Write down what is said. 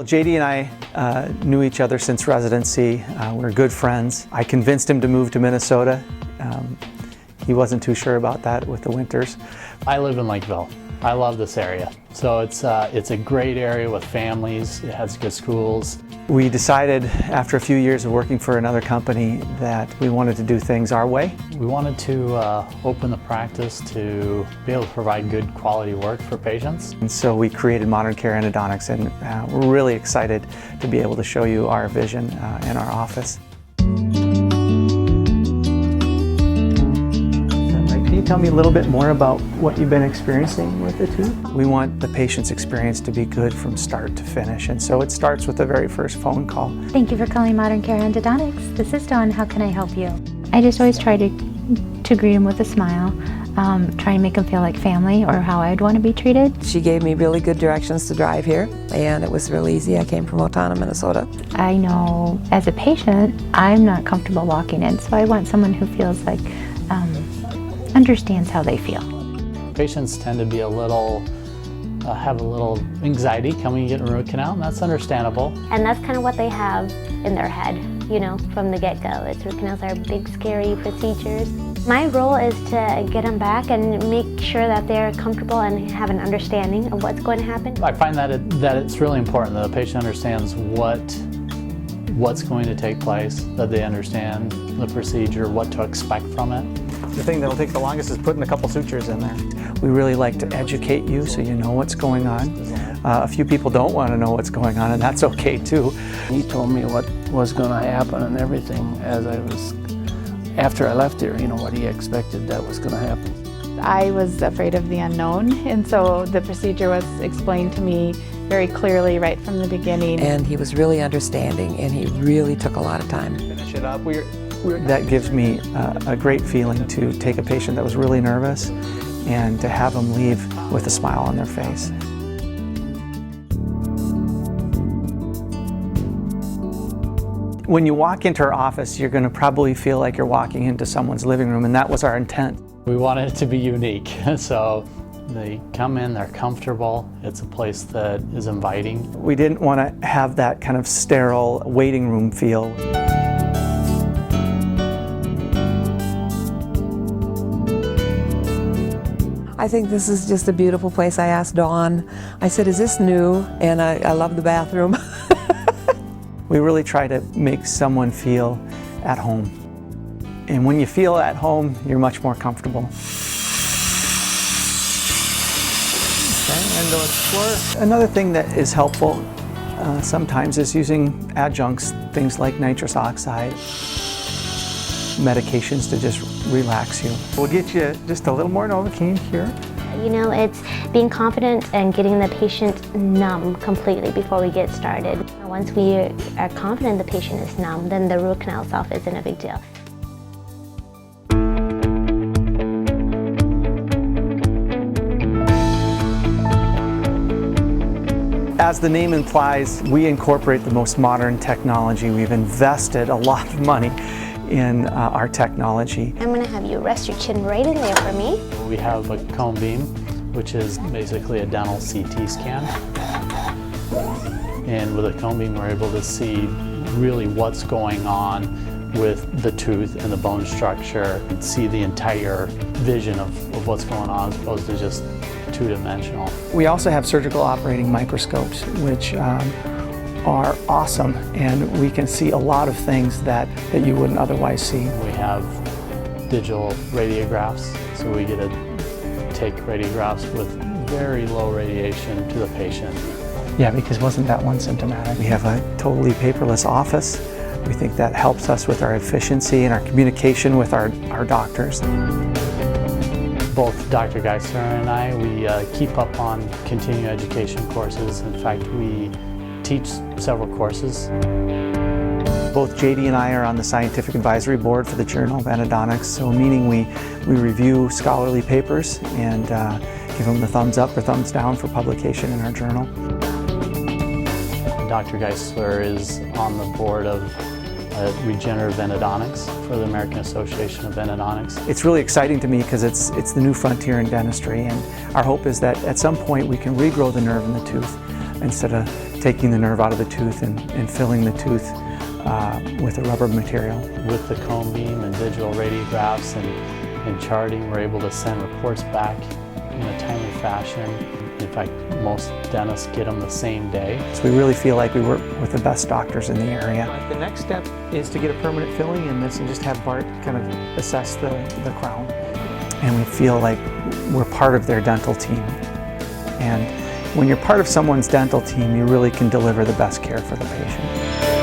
JD and I knew each other since residency. We're good friends. I convinced him to move to Minnesota. He wasn't too sure about that with the winters. I live in Lakeville. I love this area. So it's a great area with families. It has good schools. We decided after a few years of working for another company that we wanted to do things our way. We wanted to open the practice to be able to provide good quality work for patients. And so we created Modern Care Endodontics, and we're really excited to be able to show you our vision in our office. Can you tell me a little bit more about what you've been experiencing with the tooth? We want the patient's experience to be good from start to finish, and so it starts with the very first phone call. Thank you for calling Modern Care Endodontics. This is Dawn. How can I help you? I just always try to greet them with a smile, try and make them feel like family or how I'd want to be treated. She gave me really good directions to drive here, and it was real easy. I came from Otana, Minnesota. I know as a patient, I'm not comfortable walking in, so I want someone who feels like understands how they feel. Patients tend to be have a little anxiety coming to get a root canal, and that's understandable. And that's kind of what they have in their head, you know, from the get-go. Root canals are big, scary procedures. My role is to get them back and make sure that they're comfortable and have an understanding of what's going to happen. I find that it's really important that the patient understands what's going to take place, that they understand the procedure, what to expect from it. The thing that'll take the longest is putting a couple sutures in there. We really like to educate you so you know what's going on. A few people don't want to know what's going on, and that's okay too. He told me what was going to happen and everything after I left here, you know, what he expected that was going to happen. I was afraid of the unknown, and so the procedure was explained to me very clearly right from the beginning. And he was really understanding, and he really took a lot of time. Finish it up. That gives me a great feeling to take a patient that was really nervous and to have them leave with a smile on their face. When you walk into our office, you're going to probably feel like you're walking into someone's living room, and that was our intent. We wanted it to be unique, so they come in, they're comfortable, it's a place that is inviting. We didn't want to have that kind of sterile waiting room feel. I think this is just a beautiful place. I asked Dawn, I said, is this new? And I love the bathroom. We really try to make someone feel at home. And when you feel at home, you're much more comfortable. Okay, endo explorer. Another thing that is helpful sometimes is using adjuncts, things like nitrous oxide, medications to just relax you. We'll get you just a little more Novocaine here. You know, it's being confident and getting the patient numb completely before we get started. Once we are confident the patient is numb, then the root canal itself isn't a big deal. As the name implies, we incorporate the most modern technology. We've invested a lot of money in our technology. I'm going to have you rest your chin right in there for me. We have a cone beam, which is basically a dental CT scan. And with a cone beam, we're able to see really what's going on with the tooth and the bone structure and see the entire vision of what's going on as opposed to just two-dimensional. We also have surgical operating microscopes, which are awesome, and we can see a lot of things that you wouldn't otherwise see. We have digital radiographs, so we get to take radiographs with very low radiation to the patient. Yeah, because wasn't that one symptomatic? We have a totally paperless office. We think that helps us with our efficiency and our communication with our doctors. Both Dr. Geisler and I, we keep up on continuing education courses. In fact, we teach several courses. Both JD and I are on the scientific advisory board for the Journal of Endodontics, so meaning we review scholarly papers and give them the thumbs up or thumbs down for publication in our journal. Dr. Geisler is on the board of regenerative endodontics for the American Association of Endodontics. It's really exciting to me because it's the new frontier in dentistry, and our hope is that at some point we can regrow the nerve in the tooth instead of taking the nerve out of the tooth and filling the tooth with a rubber material. With the cone beam and digital radiographs and charting, we're able to send reports back in a timely fashion. In fact, most dentists get them the same day. So we really feel like we work with the best doctors in the area. The next step is to get a permanent filling in this and just have Bart kind of assess the crown. And we feel like we're part of their dental team. And when you're part of someone's dental team, you really can deliver the best care for the patient.